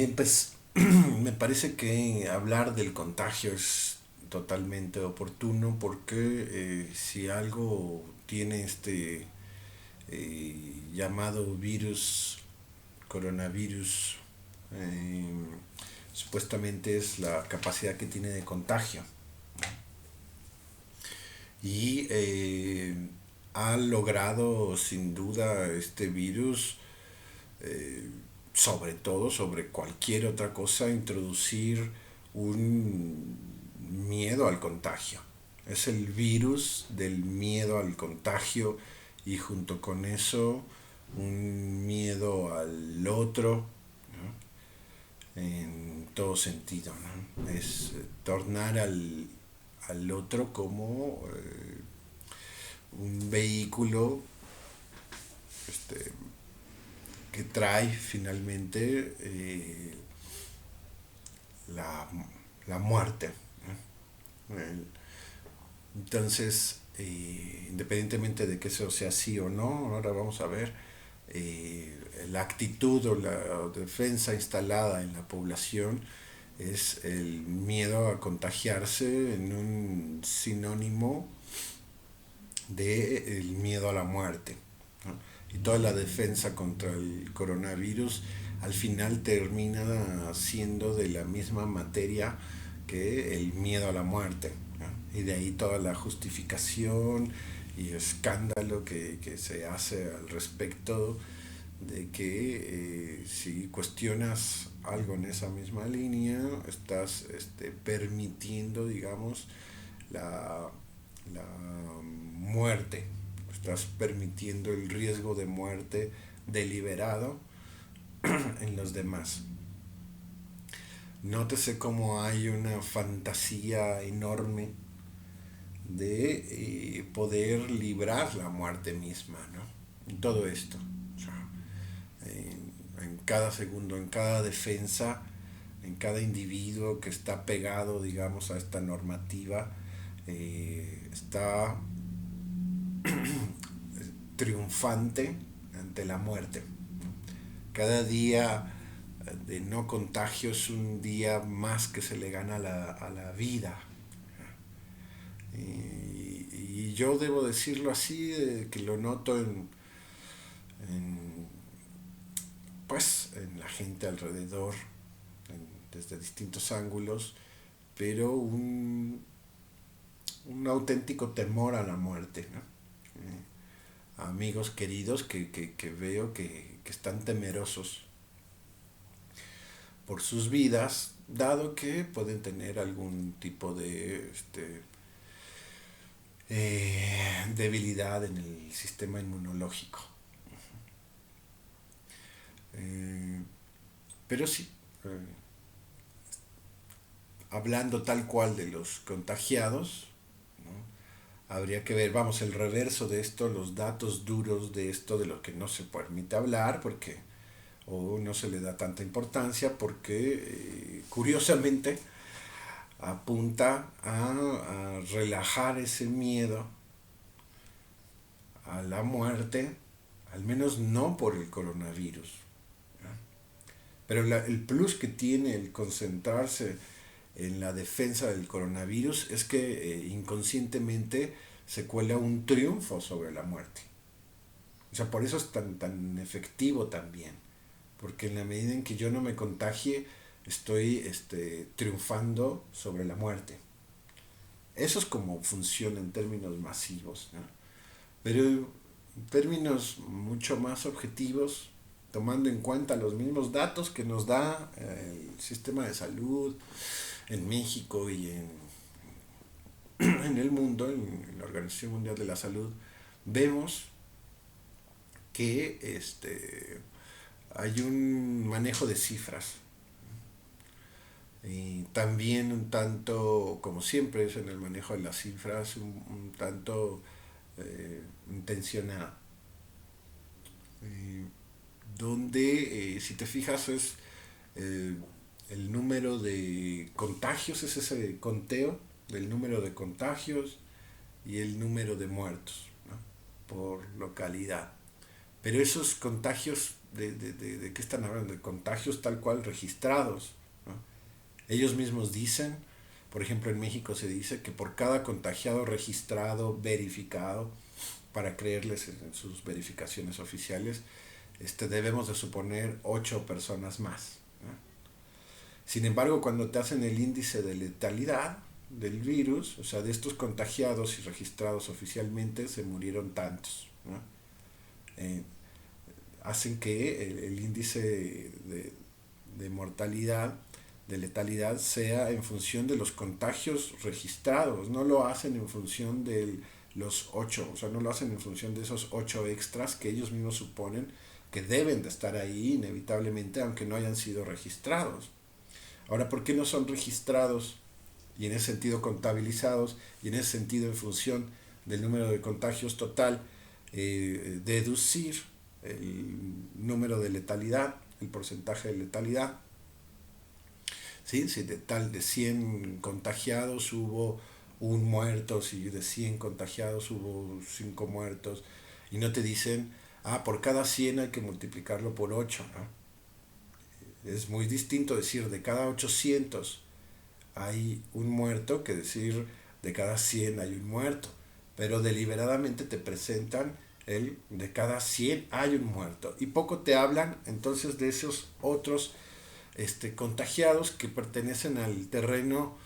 Bien, pues me parece que hablar del contagio es totalmente oportuno porque si algo tiene este llamado virus, coronavirus, eh, supuestamente es la capacidad que tiene de contagio. Y ha logrado sin duda este virus, eh, sobre todo, sobre cualquier otra cosa, introducir un miedo al contagio. Es el virus del miedo al contagio y junto con eso un miedo al otro, ¿no? En todo sentido, ¿no? Es tornar al otro como un vehículo este, que trae finalmente la, la muerte, ¿no? Entonces, independientemente de que eso sea sí o no, ahora vamos a ver la actitud o la defensa instalada en la población es el miedo a contagiarse en un sinónimo de el miedo a la muerte, ¿no? Y toda la defensa contra el coronavirus al final termina siendo de la misma materia que el miedo a la muerte, ¿no? Y de ahí toda la justificación y escándalo que se hace al respecto de que si cuestionas algo en esa misma línea, estás permitiendo, digamos, la, la muerte, estás permitiendo el riesgo de muerte deliberado en los demás. Nótese cómo hay una fantasía enorme de poder librar la muerte misma, ¿no? En todo esto. O sea, en cada segundo, en cada defensa, en cada individuo que está pegado, digamos, a esta normativa, está triunfante ante la muerte. Cada día de no contagio es un día más que se le gana a la vida. Y yo debo decirlo así, que lo noto en, pues, en la gente alrededor, desde distintos ángulos, pero un auténtico temor a la muerte, ¿no? Amigos queridos que veo que están temerosos por sus vidas, dado que pueden tener algún tipo de debilidad en el sistema inmunológico. Eh, pero sí, hablando tal cual de los contagiados, ¿no? Habría que ver, vamos, el reverso de esto, los datos duros de esto, de lo que no se permite hablar, porque o no se le da tanta importancia, porque curiosamente apunta a relajar ese miedo a la muerte, al menos no por el coronavirus, ¿no? Pero el plus que tiene el concentrarse en la defensa del coronavirus es que inconscientemente se cuela un triunfo sobre la muerte. O sea, por eso es tan efectivo también. Porque en la medida en que yo no me contagie, estoy triunfando sobre la muerte. Eso es como funciona en términos masivos, ¿no? Pero en términos mucho más objetivos, tomando en cuenta los mismos datos que nos da el sistema de salud en México y en el mundo, en la Organización Mundial de la Salud, vemos que hay un manejo de cifras. Y también un tanto, como siempre es en el manejo de las cifras, un tanto intencionado. Eh, donde, si te fijas, es eh, el número de contagios, es ese conteo del número de contagios y el número de muertos, ¿no? Por localidad. Pero esos contagios de qué están hablando, de contagios tal cual registrados, ¿no? Ellos mismos dicen, por ejemplo en México se dice que por cada contagiado registrado, verificado, para creerles en sus verificaciones oficiales, debemos de suponer 8 personas más, ¿no? Sin embargo, cuando te hacen el índice de letalidad del virus, o sea, de estos contagiados y registrados oficialmente, se murieron tantos, ¿no? Eh, Hacen que el índice de mortalidad, de letalidad, sea en función de los contagios registrados. No lo hacen en función de los 8, o sea, no lo hacen en función de esos 8 extras que ellos mismos suponen que deben de estar ahí inevitablemente, aunque no hayan sido registrados. Ahora, ¿por qué no son registrados y en ese sentido contabilizados y en ese sentido en función del número de contagios total deducir el número de letalidad, el porcentaje de letalidad? ¿Sí? Si de 100 contagiados hubo un muerto, si de 100 contagiados hubo 5 muertos, y no te dicen, por cada 100 hay que multiplicarlo por 8, ¿no? Es muy distinto decir de cada 800 hay un muerto que decir de cada 100 hay un muerto, pero deliberadamente te presentan el de cada 100 hay un muerto y poco te hablan entonces de esos otros contagiados que pertenecen al terreno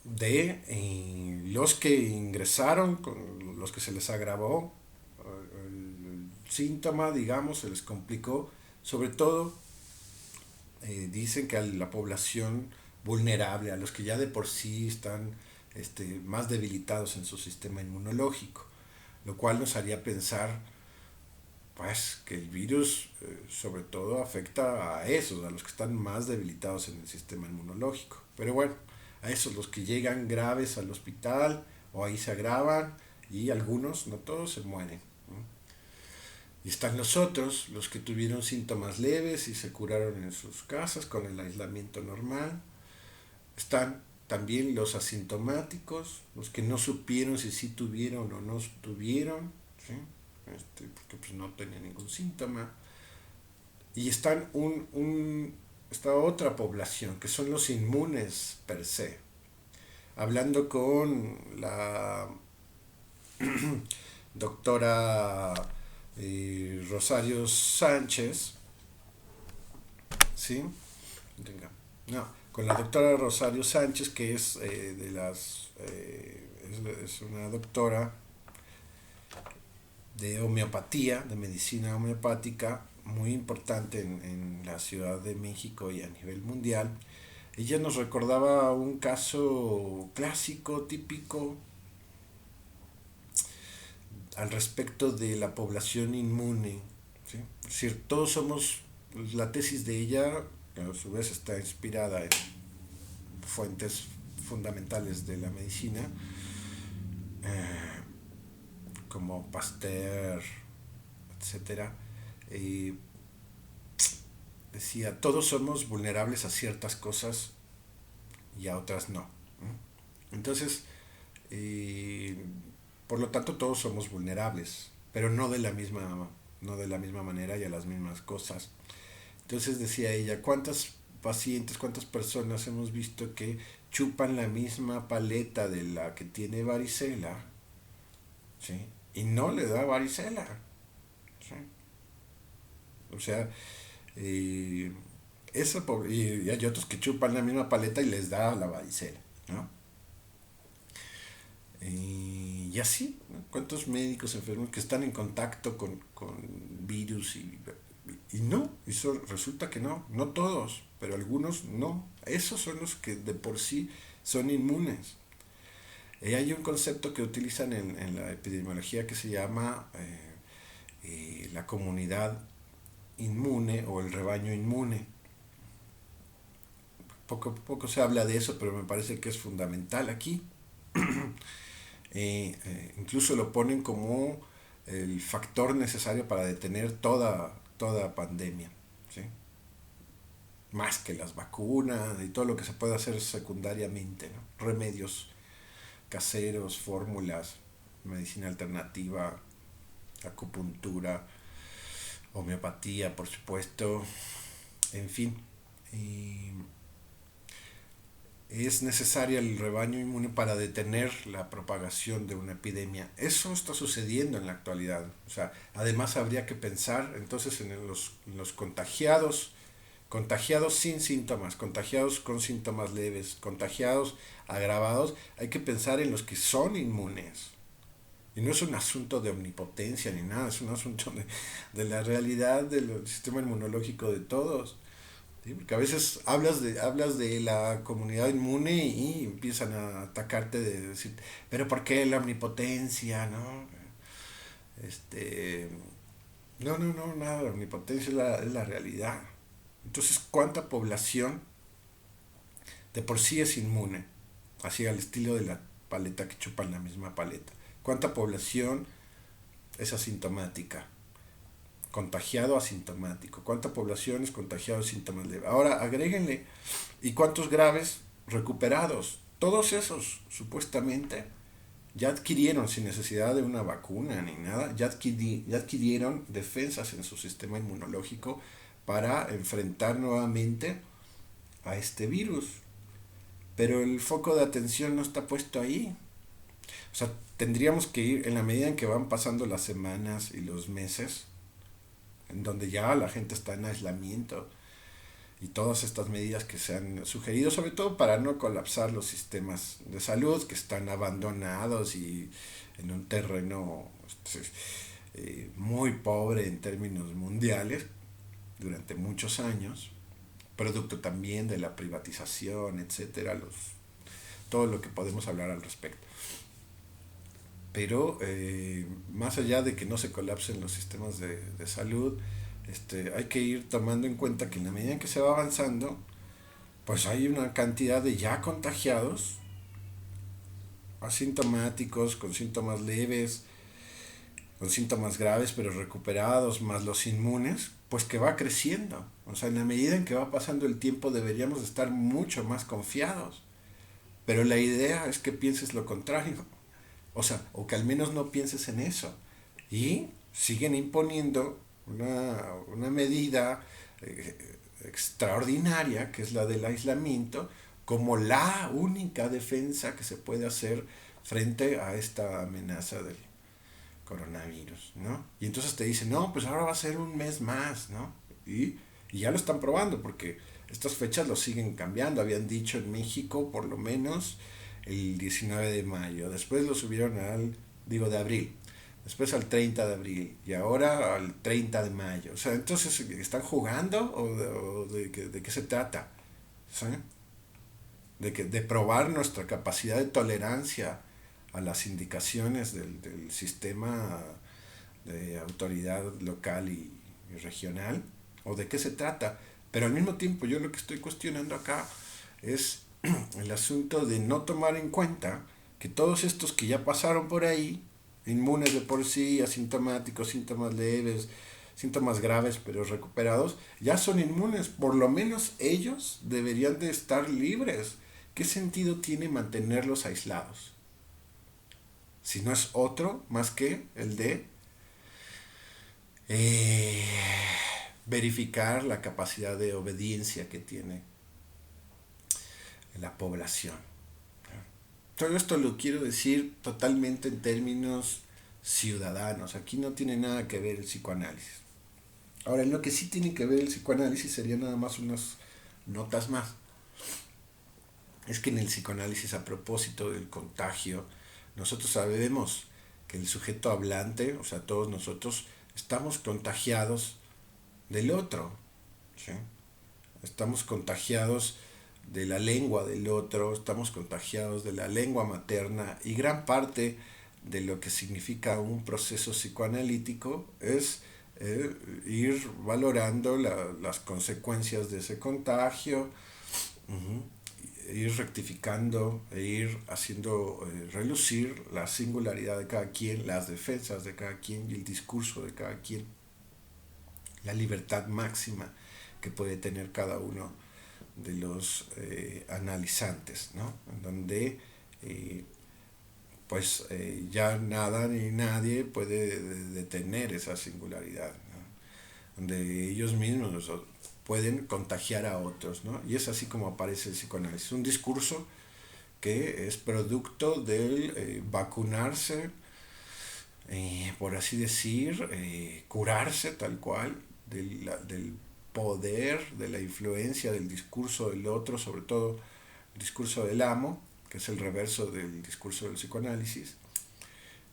de los que ingresaron, con los que se les agravó el síntoma, digamos, se les complicó, sobre todo dicen que a la población vulnerable, a los que ya de por sí están más debilitados en su sistema inmunológico, lo cual nos haría pensar pues que el virus sobre todo afecta a esos, a los que están más debilitados en el sistema inmunológico. Pero bueno, a esos los que llegan graves al hospital o ahí se agravan y algunos, no todos, se mueren, ¿no? Y están los otros, los que tuvieron síntomas leves y se curaron en sus casas con el aislamiento normal. Están también los asintomáticos, los que no supieron si sí tuvieron o no tuvieron, ¿sí? Porque pues no tenían ningún síntoma. Y están esta otra población, que son los inmunes per se. Hablando con la doctora Rosario Sánchez, ¿sí? Venga. No, con la doctora Rosario Sánchez, que es es una doctora de homeopatía, de medicina homeopática, muy importante en la Ciudad de México y a nivel mundial. Ella nos recordaba un caso clásico, típico, al respecto de la población inmune, ¿sí? Es decir, todos somos, la tesis de ella, que a su vez está inspirada en fuentes fundamentales de la medicina, como Pasteur, etcétera, decía, todos somos vulnerables a ciertas cosas y a otras no. Entonces, por lo tanto, todos somos vulnerables, pero no de la misma manera y a las mismas cosas. Entonces decía ella, ¿cuántas pacientes, cuántas personas hemos visto que chupan la misma paleta de la que tiene varicela, ¿sí? Y no le da varicela, ¿sí? O sea, eh, y hay otros que chupan la misma paleta y les da la varicela, ¿no? Y así, ¿no? ¿Cuántos médicos enfermos que están en contacto con virus y no? Eso resulta que no todos, pero algunos no. Esos son los que de por sí son inmunes. Hay un concepto que utilizan en la epidemiología que se llama la comunidad inmune o el rebaño inmune. Poco se habla de eso, pero me parece que es fundamental aquí. Incluso lo ponen como el factor necesario para detener toda pandemia, ¿sí? Más que las vacunas y todo lo que se puede hacer secundariamente, ¿no? Remedios caseros, fórmulas, medicina alternativa, acupuntura, homeopatía, por supuesto, en fin. Y es necesaria el rebaño inmune para detener la propagación de una epidemia. Eso está sucediendo en la actualidad. O sea, además habría que pensar entonces en los contagiados, contagiados sin síntomas, contagiados con síntomas leves, contagiados agravados. Hay que pensar en los que son inmunes. Y no es un asunto de omnipotencia ni nada, es un asunto de la realidad del sistema inmunológico de todos. ¿Sí? Porque a veces hablas de la comunidad inmune y empiezan a atacarte de decir, pero ¿por qué la omnipotencia? ¿No? Este, no, nada, la omnipotencia es la realidad. Entonces, ¿cuánta población de por sí es inmune? Así al estilo de la paleta que chupan la misma paleta. ¿Cuánta población es asintomática? Contagiado asintomático. ¿Cuánta población es contagiado síntomas leves? Ahora agréguenle, ¿y cuántos graves recuperados? Todos esos, supuestamente, ya adquirieron, sin necesidad de una vacuna ni nada, ya adquirieron defensas en su sistema inmunológico para enfrentar nuevamente a este virus. Pero el foco de atención no está puesto ahí. O sea, tendríamos que ir, en la medida en que van pasando las semanas y los meses, en donde ya la gente está en aislamiento y todas estas medidas que se han sugerido, sobre todo para no colapsar los sistemas de salud que están abandonados y en un terreno muy pobre en términos mundiales durante muchos años, producto también de la privatización, etcétera, todo lo que podemos hablar al respecto. Pero más allá de que no se colapsen los sistemas de salud, hay que ir tomando en cuenta que en la medida en que se va avanzando, pues hay una cantidad de ya contagiados, asintomáticos, con síntomas leves, con síntomas graves pero recuperados, más los inmunes, pues que va creciendo. O sea, en la medida en que va pasando el tiempo deberíamos estar mucho más confiados. Pero la idea es que pienses lo contrario. O sea, o que al menos no pienses en eso. Y siguen imponiendo una medida extraordinaria, que es la del aislamiento, como la única defensa que se puede hacer frente a esta amenaza del coronavirus, ¿no? Y entonces te dicen, no, pues ahora va a ser un mes más, ¿no? Y ya lo están probando, porque estas fechas lo siguen cambiando. Habían dicho en México, por lo menos, el 19 de mayo. Después lo subieron de abril. Después al 30 de abril. Y ahora al 30 de mayo. O sea, entonces, ¿están jugando de qué se trata? ¿Sí? De probar nuestra capacidad de tolerancia a las indicaciones del sistema de autoridad local y regional, o de qué se trata. Pero al mismo tiempo yo lo que estoy cuestionando acá es el asunto de no tomar en cuenta que todos estos que ya pasaron por ahí, inmunes de por sí, asintomáticos, síntomas leves, síntomas graves pero recuperados, ya son inmunes. Por lo menos ellos deberían de estar libres. ¿Qué sentido tiene mantenerlos aislados? Si no es otro más que el de eh, verificar la capacidad de obediencia que tiene la población. Todo esto lo quiero decir totalmente en términos ciudadanos. Aquí no tiene nada que ver el psicoanálisis. Ahora, en lo que sí tiene que ver el psicoanálisis sería nada más unas notas más. Es que en el psicoanálisis, a propósito del contagio, nosotros sabemos que el sujeto hablante, o sea, todos nosotros, estamos contagiados del otro. ¿Sí? Estamos contagiados de la lengua del otro, estamos contagiados de la lengua materna, y gran parte de lo que significa un proceso psicoanalítico es ir valorando las consecuencias de ese contagio, ir rectificando e ir haciendo relucir la singularidad de cada quien, las defensas de cada quien y el discurso de cada quien, la libertad máxima que puede tener cada uno de los analizantes, ¿no? En donde pues ya nada ni nadie puede detener esa singularidad, ¿no? Donde ellos mismos pueden contagiar a otros, ¿no? Y es así como aparece el psicoanálisis, un discurso que es producto del vacunarse, por así decir, curarse tal cual del poder, de la influencia del discurso del otro, sobre todo el discurso del amo, que es el reverso del discurso del psicoanálisis,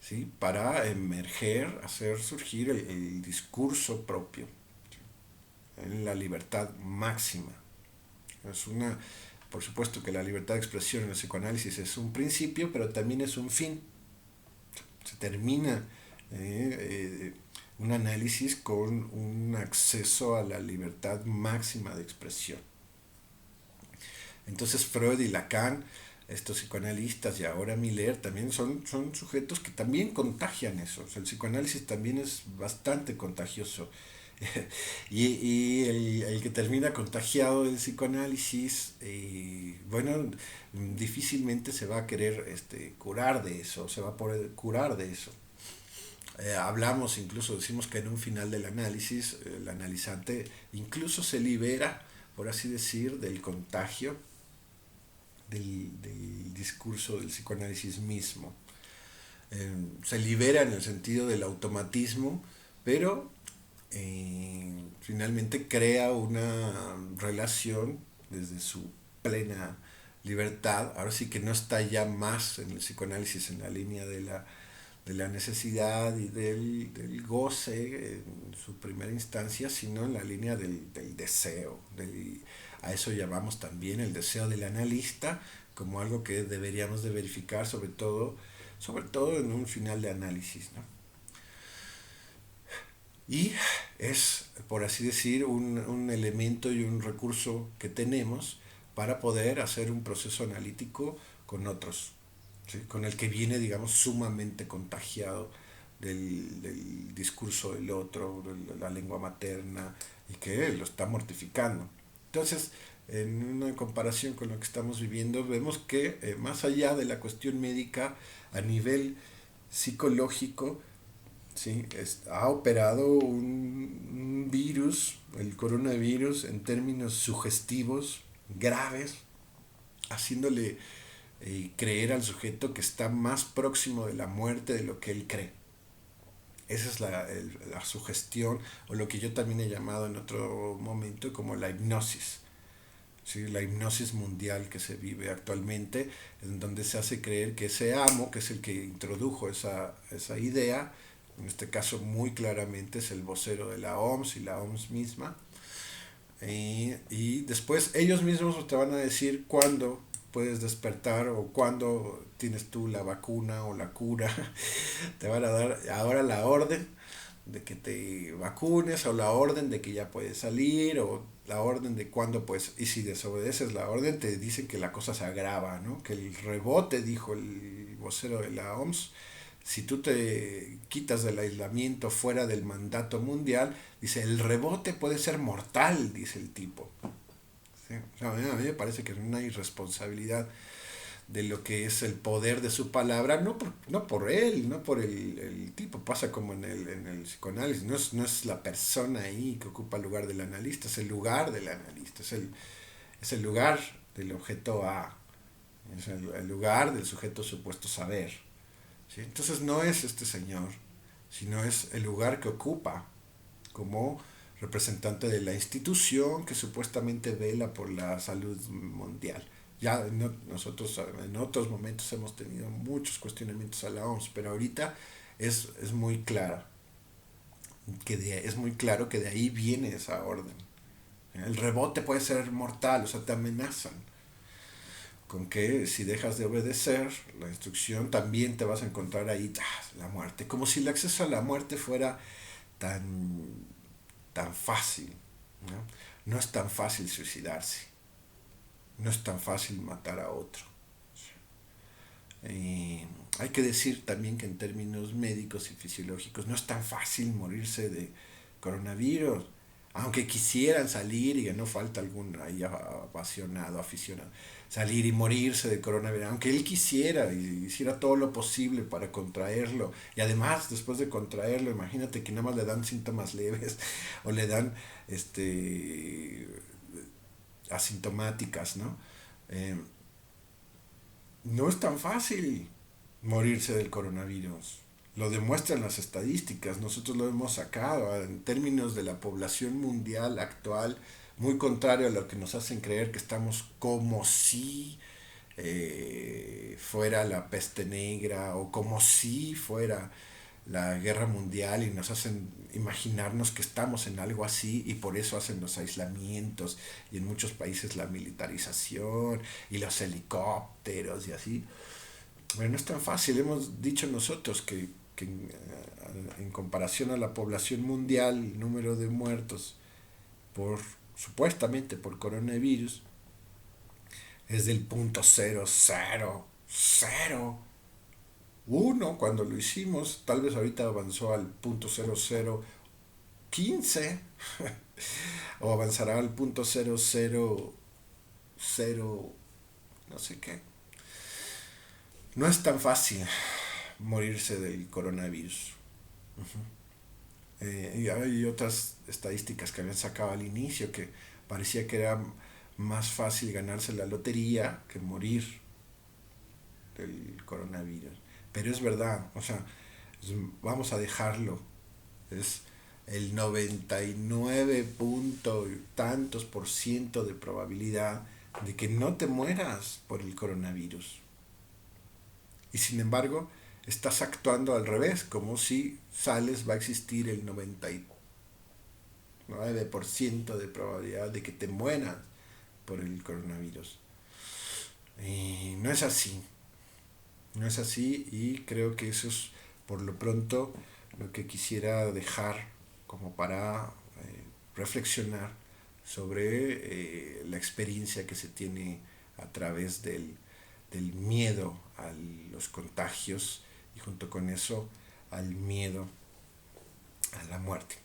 ¿sí? Para emerger, hacer surgir el discurso propio, en la libertad máxima. Es una, por supuesto que la libertad de expresión en el psicoanálisis es un principio, pero también es un fin. Se termina un análisis con un acceso a la libertad máxima de expresión. Entonces Freud y Lacan, estos psicoanalistas y ahora Miller también son sujetos que también contagian eso. O sea, el psicoanálisis también es bastante contagioso. El que termina contagiado del psicoanálisis, bueno, difícilmente se va a querer curar de eso, se va a poder curar de eso. Hablamos, incluso decimos que en un final del análisis, el analizante incluso se libera, por así decir, del contagio del discurso del psicoanálisis mismo. Se libera en el sentido del automatismo, pero finalmente crea una relación desde su plena libertad. Ahora sí que no está ya más en el psicoanálisis en la línea de la necesidad y del goce en su primera instancia, sino en la línea del deseo. A eso llamamos también el deseo del analista como algo que deberíamos de verificar, sobre todo en un final de análisis, ¿no? Y es, por así decir, un elemento y un recurso que tenemos para poder hacer un proceso analítico con otros, ¿sí? Con el que viene, digamos, sumamente contagiado del discurso del otro, de la lengua materna, y que lo está mortificando. Entonces, en una comparación con lo que estamos viviendo, vemos que más allá de la cuestión médica, a nivel psicológico, ¿sí? Ha operado un virus, el coronavirus, en términos sugestivos, graves, haciéndole creer al sujeto que está más próximo de la muerte de lo que él cree. Esa es la sugestión, o lo que yo también he llamado en otro momento como la hipnosis. ¿Sí? La hipnosis mundial que se vive actualmente, en donde se hace creer que ese amo, que es el que introdujo esa idea, en este caso muy claramente es el vocero de la OMS y la OMS misma, y después ellos mismos te van a decir cuándo puedes despertar o cuándo tienes tú la vacuna o la cura. Te van a dar ahora la orden de que te vacunes o la orden de que ya puedes salir o la orden de cuándo pues, y si desobedeces la orden te dicen que la cosa se agrava, ¿no? Que el rebote, dijo el vocero de la OMS, si tú te quitas del aislamiento fuera del mandato mundial, dice, el rebote puede ser mortal, dice el tipo. ¿Sí? O sea, a mí me parece que es una irresponsabilidad de lo que es el poder de su palabra, no por él, no por el tipo, pasa como en el psicoanálisis, no es la persona ahí que ocupa el lugar del analista, es el lugar del analista, es el lugar del objeto A, es el lugar del sujeto supuesto saber. ¿Sí? Entonces no es este señor, sino es el lugar que ocupa como representante de la institución que supuestamente vela por la salud mundial. Ya nosotros en otros momentos hemos tenido muchos cuestionamientos a la OMS, pero ahorita es muy clara, es muy claro que de ahí viene esa orden. El rebote puede ser mortal, o sea, te amenazan con que si dejas de obedecer la instrucción también te vas a encontrar ahí la muerte, como si el acceso a la muerte fuera tan, tan fácil, ¿no? No es tan fácil suicidarse, no es tan fácil matar a otro. Hay que decir también que en términos médicos y fisiológicos no es tan fácil morirse de coronavirus. Aunque quisieran salir, y que no falta algún ahí apasionado, aficionado, salir y morirse de coronavirus, aunque él quisiera y hiciera todo lo posible para contraerlo, y además después de contraerlo, imagínate que nada más le dan síntomas leves o le dan asintomáticas, ¿no? Eh, no es tan fácil morirse del coronavirus. Lo demuestran las estadísticas, nosotros lo hemos sacado en términos de la población mundial actual, muy contrario a lo que nos hacen creer que estamos como si fuera la peste negra o como si fuera la guerra mundial y nos hacen imaginarnos que estamos en algo así y por eso hacen los aislamientos y en muchos países la militarización y los helicópteros y así. Bueno, no es tan fácil, hemos dicho nosotros que en comparación a la población mundial, el número de muertos por supuestamente por coronavirus es del punto cero cero cero uno cuando lo hicimos, tal vez ahorita avanzó al punto cero cero quince o avanzará al punto cero cero cero no sé qué. No es tan fácil morirse del coronavirus. Y hay otras estadísticas que habían sacado al inicio que parecía que era más fácil ganarse la lotería que morir del coronavirus. Pero es verdad, o sea, vamos a dejarlo. Es el 99 punto tantos por ciento de probabilidad de que no te mueras por el coronavirus. Y sin embargo, estás actuando al revés, como si sales va a existir el 99% de probabilidad de que te mueras por el coronavirus. Y no es así, no es así y creo que eso es por lo pronto lo que quisiera dejar como para reflexionar sobre la experiencia que se tiene a través del miedo a los contagios y junto con eso al miedo a la muerte.